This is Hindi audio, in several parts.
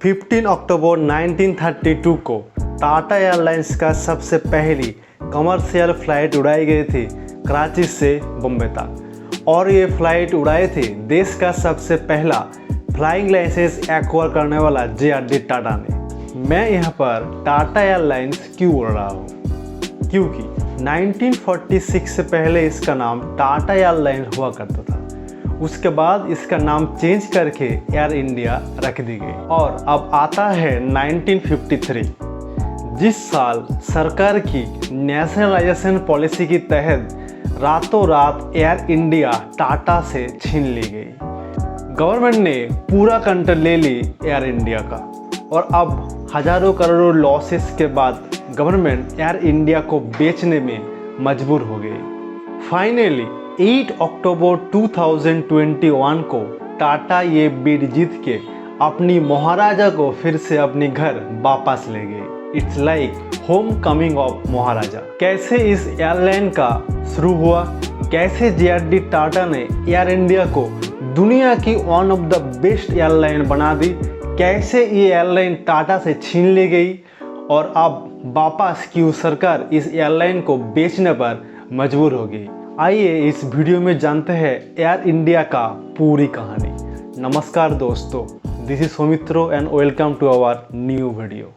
15 अक्टूबर 1932 को टाटा एयरलाइंस का सबसे पहली कमर्शियल फ़्लाइट उड़ाई गई थी कराची से बम्बई तक, और ये फ़्लाइट उड़ाई थी देश का सबसे पहला फ्लाइंग लाइसेंस एक्वायर करने वाला जे.आर.डी. टाटा ने। मैं यहाँ पर टाटा एयरलाइंस क्यों उड़ रहा हूँ? क्योंकि 1946 से पहले इसका नाम टाटा एयरलाइंस हुआ करता था। उसके बाद इसका नाम चेंज करके एयर इंडिया रख दी गई, और अब आता है 1953, जिस साल सरकार की नेशनलाइजेशन पॉलिसी के तहत रातों रात एयर इंडिया टाटा से छीन ली गई। गवर्नमेंट ने पूरा कंट्रोल ले ली एयर इंडिया का, और अब हजारों करोड़ों लॉसेस के बाद गवर्नमेंट एयर इंडिया को बेचने में मजबूर हो गई। फाइनली 8 अक्टूबर 2021 को टाटा ये बिड जीत के अपनी महाराजा को फिर से अपने घर वापस ले गए। It's like home coming of Maharaja. कैसे इस एयरलाइन का शुरू हुआ, कैसे जे.आर.डी. टाटा ने एयर इंडिया को दुनिया की one of the best airline बना दी, कैसे ये एयरलाइन टाटा से छीन ली गई, और अब वापस क्यों सरकार इस एयरलाइन को बेचने पर मजबूर हो गई। आइए इस वीडियो में जानते हैं एयर इंडिया का पूरी कहानी। नमस्कार दोस्तों, this is Soumitro and welcome to our new video.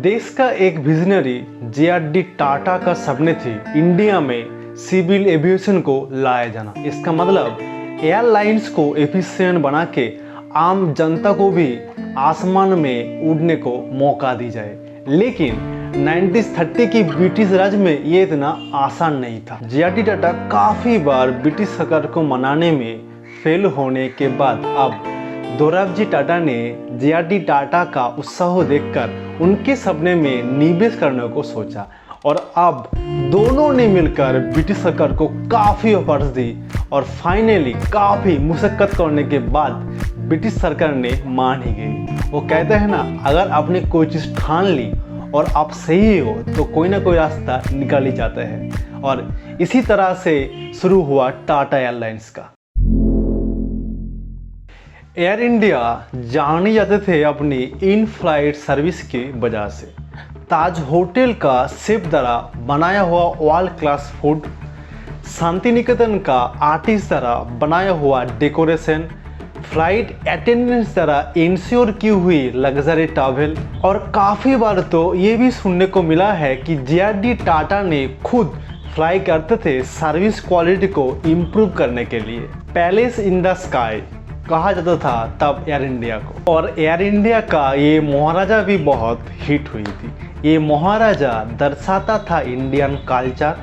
देश का एक विजनरी जे.आर.डी. टाटा का सपने थी इंडिया में सिविल एविएशन को लाया जाना। इसका मतलब एयरलाइंस को एफिशिएंट बना के आम जनता को भी आसमान में उड़ने को मौका दी जाए। लेकिन 1930 की ब्रिटिश राज में ये इतना आसान नहीं था। जे.आर.डी. टाटा काफ़ी बार ब्रिटिश सरकार को मनाने में फेल होने के बाद अब दोराबजी टाटा ने जे.आर.डी. टाटा का उत्साह देखकर उनके सपने में निवेश करने को सोचा, और अब दोनों ने मिलकर ब्रिटिश सरकार को काफ़ी ऑफर्स दी, और फाइनली काफ़ी मुशक्कत करने के बाद ब्रिटिश सरकार ने मान ही गई। वो कहते हैं ना, अगर आपने कोई चीज़ ठान ली और आप सही हो तो कोई ना कोई रास्ता निकाल ही जाता है, और इसी तरह से शुरू हुआ टाटा एयरलाइंस का। एयर इंडिया जाने जाते थे अपनी इन फ्लाइट सर्विस की वजह से। ताज होटल का शेफ द्वारा बनाया हुआ world class food, Shanti Niketan का आर्टिस्ट द्वारा बनाया हुआ डेकोरेशन, फ्लाइट अटेंडेंट्स द्वारा इंश्योर की हुई लग्जरी ट्रैवल, और काफ़ी बार तो ये भी सुनने को मिला है कि जे.आर.डी. टाटा ने खुद फ्लाई करते थे सर्विस क्वालिटी को इम्प्रूव करने के लिए। पैलेस इन द स्काई कहा जाता था तब एयर इंडिया को, और एयर इंडिया का ये महाराजा भी बहुत हिट हुई थी। ये महाराजा दर्शाता था इंडियन कल्चर,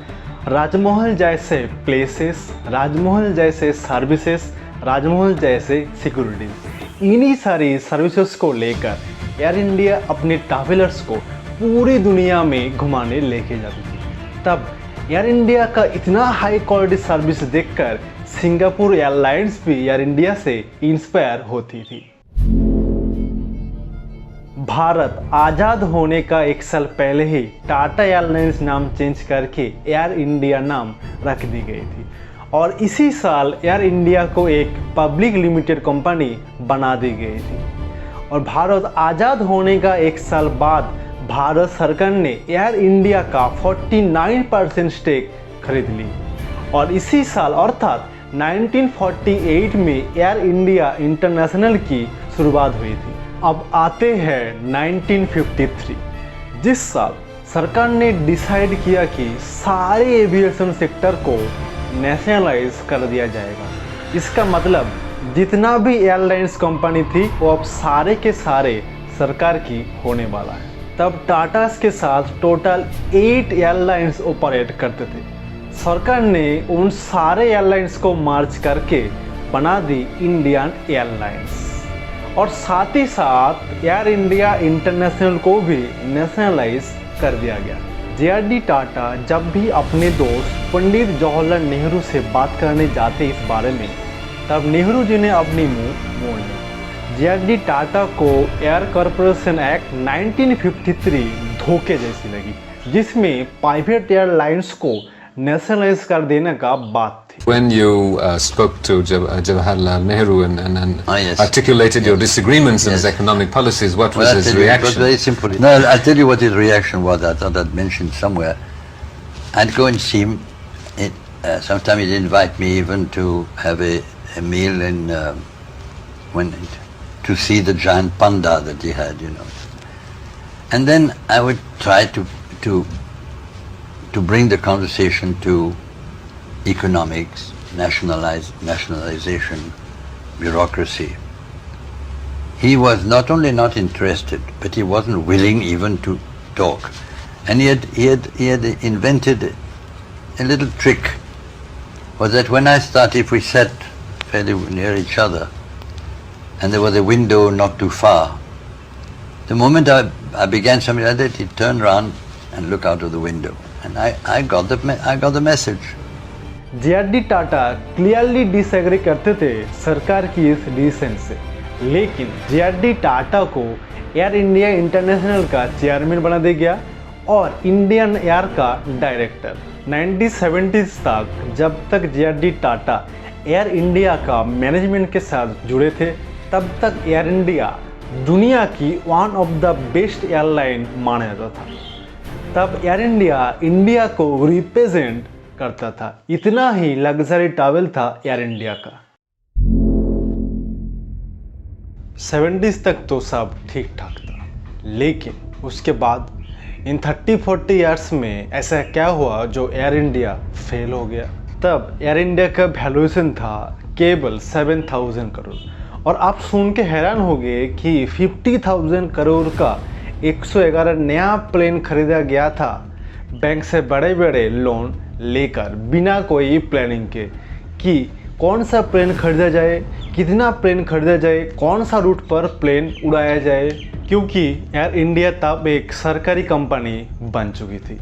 राजमहल जैसे प्लेसेस, राजमहल जैसे सर्विसेज, राजमहल जैसे सिक्योरिटी। इन्हीं सारी सर्विसेज को लेकर एयर इंडिया अपने ट्रैवलर्स को पूरी दुनिया में घुमाने लेके जाती थी। तब एयर इंडिया का इतना हाई क्वालिटी सर्विस देखकर सिंगापुर एयरलाइंस भी एयर इंडिया से इंस्पायर होती थी। भारत आज़ाद होने का एक साल पहले ही टाटा एयरलाइंस नाम चेंज करके एयर इंडिया नाम रख दी गई थी, और इसी साल एयर इंडिया को एक पब्लिक लिमिटेड कंपनी बना दी गई थी। और भारत आज़ाद होने का एक साल बाद भारत सरकार ने एयर इंडिया का 49% स्टेक खरीद ली, और इसी साल अर्थात 1948 में एयर इंडिया इंटरनेशनल की शुरुआत हुई थी। अब आते हैं 1953, जिस साल सरकार ने डिसाइड किया कि सारे एविएशन सेक्टर को नेशनलाइज कर दिया जाएगा। इसका मतलब जितना भी एयरलाइंस कंपनी थी वो अब सारे के सारे सरकार की होने वाला है। तब टाटास के साथ टोटल 8 एयरलाइंस ऑपरेट करते थे। सरकार ने उन सारे एयरलाइंस को मर्ज करके बना दी इंडियन एयरलाइंस, और साथ ही साथ एयर इंडिया इंटरनेशनल को भी नेशनलाइज कर दिया गया। जे.आर.डी. टाटा जब भी अपने दोस्त पंडित जवाहरलाल नेहरू से बात करने जाते इस बारे में, तब नेहरू जी ने अपनी मुंह मोड़ ली। जे.आर.डी. टाटा को एयर कॉरपोरेशन एक्ट 1953 धोखे जैसी लगी, जिसमें प्राइवेट एयरलाइंस को नेशनलाइज कर देने का बात थी। थी। When you spoke to Jawaharlal Nehru and Yes. articulated your disagreements in his economic policies, what was Well, I'll his tell you, it was reaction? very simple. No, I'll tell you what his reaction was. I thought I'd mentioned somewhere. I'd go and see him. Sometimes he'd invite me even to have a meal to see the giant panda that he had, And then I would try to bring the conversation to economics, nationalization, bureaucracy. He was not only not interested, but he wasn't willing even to talk. And he had invented a little trick, was that when I started, if we sat fairly near each other, and there was a window not too far, the moment I began something like that, he'd turn around and look out of the window. And I got the message. JRD Tata clearly disagree करते थे सरकार की इस डिसीजन से, लेकिन JRD टाटा को एयर इंडिया इंटरनेशनल का चेयरमैन बना दिया गया और इंडियन एयर का डायरेक्टर। 1970s तक जब तक JRD टाटा एयर इंडिया का मैनेजमेंट के साथ जुड़े थे, तब तक एयर इंडिया दुनिया की one of the best airline माना जाता था। तब एयर इंडिया को रिप्रेजेंट करता था, इतना ही लग्जरी ट्रैवल था एयर इंडिया का। 70s तक तो सब ठीक ठाक था, लेकिन उसके बाद इन 30-40 ईयर्स में ऐसा क्या हुआ जो एयर इंडिया फेल हो गया। तब एयर इंडिया का वैल्यूएशन था केवल 7,000 करोड़, और आप सुन के हैरान हो गए कि 50,000 करोड़ का 111 नया प्लेन खरीदा गया था बैंक से बड़े बड़े लोन लेकर, बिना कोई प्लानिंग के कि कौन सा प्लेन खरीदा जाए, कितना प्लेन खरीदा जाए, कौन सा रूट पर प्लेन उड़ाया जाए, क्योंकि एयर इंडिया तब एक सरकारी कंपनी बन चुकी थी।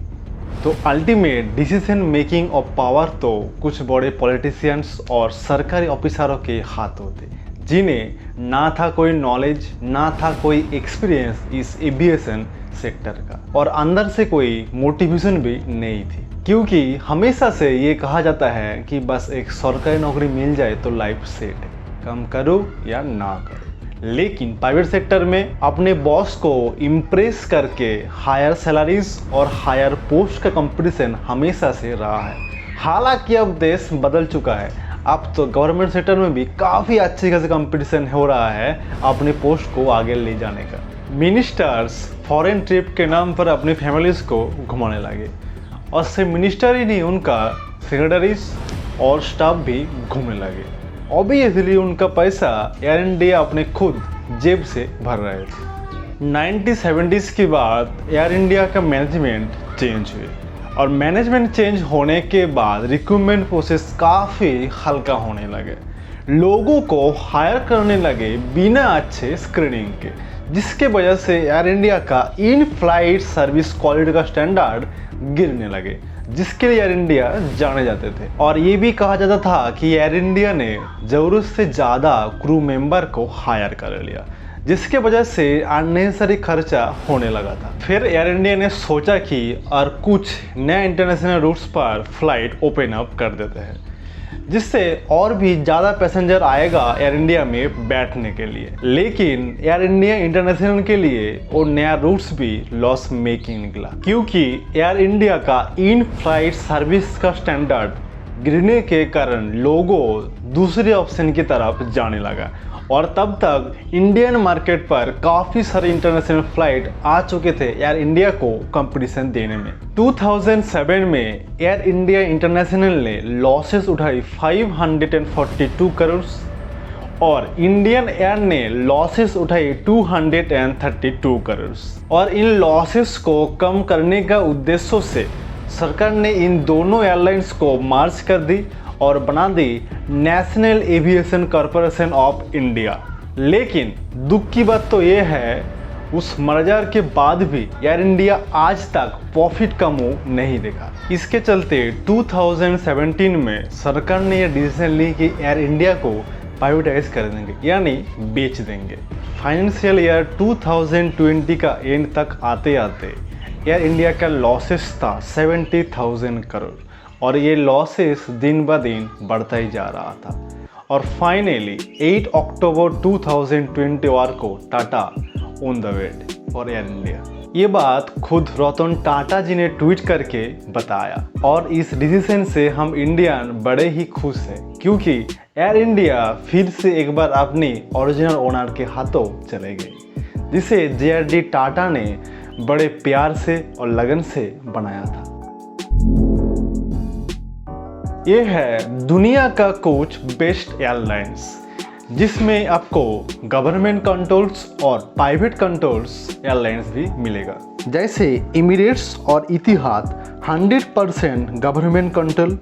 तो ultimate decision making of power तो कुछ बड़े पॉलिटिशियंस और सरकारी ऑफिसरों के हाथ होते, जिन्हें ना था कोई नॉलेज, ना था कोई एक्सपीरियंस इस एविएशन सेक्टर का, और अंदर से कोई मोटिवेशन भी नहीं थी, क्योंकि हमेशा से ये कहा जाता है कि बस एक सरकारी नौकरी मिल जाए तो लाइफ सेट है, कम करो या ना करो। लेकिन प्राइवेट सेक्टर में अपने बॉस को इम्प्रेस करके हायर सैलरीज और हायर पोस्ट का कंपटीशन हमेशा से रहा है। हालांकि अब देश बदल चुका है, अब तो गवर्नमेंट सेक्टर में भी काफ़ी अच्छी खासी कंपटीशन हो रहा है अपने पोस्ट को आगे ले जाने का। मिनिस्टर्स फॉरेन ट्रिप के नाम पर अपनी फैमिलीज को घुमाने लगे, और सिर्फ मिनिस्टर ही नहीं, उनका सेक्रेटरीज और स्टाफ भी घूमने लगे। ऑब्वियसली उनका पैसा एयर इंडिया अपने खुद जेब से भर रहे थे। 1970s के बाद एयर इंडिया का मैनेजमेंट चेंज हुए, और मैनेजमेंट चेंज होने के बाद रिक्रूटमेंट प्रोसेस काफ़ी हल्का होने लगे। लोगों को हायर करने लगे बिना अच्छे स्क्रीनिंग के, जिसके वजह से एयर इंडिया का इन फ्लाइट सर्विस क्वालिटी का स्टैंडर्ड गिरने लगे, जिसके लिए एयर इंडिया जाने जाते थे। और ये भी कहा जाता था कि एयर इंडिया ने ज़रूरत से ज़्यादा क्रू मेंबर को हायर कर लिया, जिसके वजह से अननेसेसरी खर्चा होने लगा था। फिर एयर इंडिया ने सोचा कि और कुछ नए इंटरनेशनल रूट्स पर फ्लाइट ओपन अप कर देते हैं, जिससे और भी ज़्यादा पैसेंजर आएगा एयर इंडिया में बैठने के लिए। लेकिन एयर इंडिया इंटरनेशनल के लिए वो नया रूट्स भी लॉस मेकिंग निकला, क्योंकि एयर इंडिया का इन फ्लाइट सर्विस का स्टैंडर्ड गिरने के कारण लोगों दूसरे ऑप्शन की तरफ जाने लगा, और तब तक इंडियन मार्केट पर काफ़ी सारे इंटरनेशनल फ्लाइट आ चुके थे एयर इंडिया को कंपटीशन देने में। 2007 में एयर इंडिया इंटरनेशनल ने लॉसेस उठाई 542 करोड़, और इंडियन एयर ने लॉसेस उठाई 232 करोड़। और इन लॉसेस को कम करने का उद्देश्य से सरकार ने इन दोनों एयरलाइंस को मर्ज कर दी और बना दी National Aviation Corporation of India. लेकिन दुख की बात तो ये है, उस मर्जर के बाद भी एयर इंडिया आज तक प्रॉफिट का मुंह नहीं देखा। इसके चलते 2017 में सरकार ने यह डिसीजन ली कि एयर इंडिया को प्राइवेटाइज कर देंगे, यानी बेच देंगे। फाइनेंशियल ईयर 2020 का एंड तक आते आते एयर इंडिया का लॉसेस था 70,000 करोड़, और ये लॉसेस दिन ब दिन बढ़ता ही जा रहा था और फाइनली 8 अक्टूबर 2021 को Tata on the wait for air India. ये बात खुद रतन टाटा जी ने ट्वीट करके बताया और इस डिसीजन से हम इंडियन बड़े ही खुश हैं क्योंकि एयर इंडिया फिर से एक बार अपनी ओरिजिनल ओनर के हाथों चले गए जिसे जे.आर.डी. टाटा ने बड़े प्यार से और लगन से बनाया था। ये है दुनिया का कुछ बेस्ट एयरलाइंस जिसमें आपको गवर्नमेंट कंट्रोल्स और प्राइवेट कंट्रोल्स एयरलाइंस भी मिलेगा, जैसे एमिरेट्स और इतिहाद 100% government control,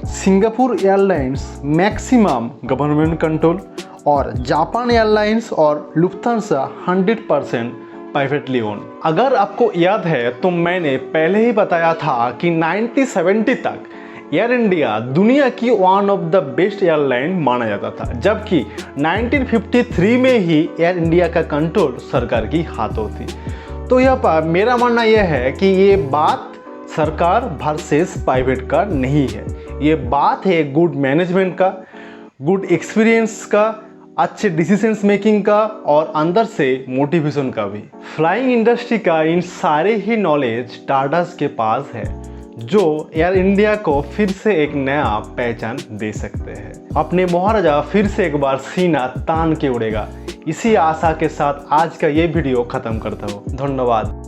Singapore airlines maximum government control और जापान एयरलाइंस और लुफ्थांसा 100% प्राइवेटली ओन। अगर आपको याद है तो मैंने पहले ही बताया था कि 1970 तक एयर इंडिया दुनिया की one of the best airline माना जाता था, जबकि 1953 में ही एयर इंडिया का कंट्रोल सरकार की हाथों थी। तो यहाँ पर मेरा मानना यह है कि ये बात सरकार वर्सेस प्राइवेट का नहीं है, ये बात है गुड मैनेजमेंट का, गुड एक्सपीरियंस का, अच्छे डिसीजंस मेकिंग का और अंदर से मोटिवेशन का भी। फ्लाइंग इंडस्ट्री का इन सारे ही नॉलेज टाटास के पास है जो एयर इंडिया को फिर से एक नया पहचान दे सकते हैं। अपने महाराजा फिर से एक बार सीना तान के उड़ेगा, इसी आशा के साथ आज का ये वीडियो खत्म करता हूँ। धन्यवाद।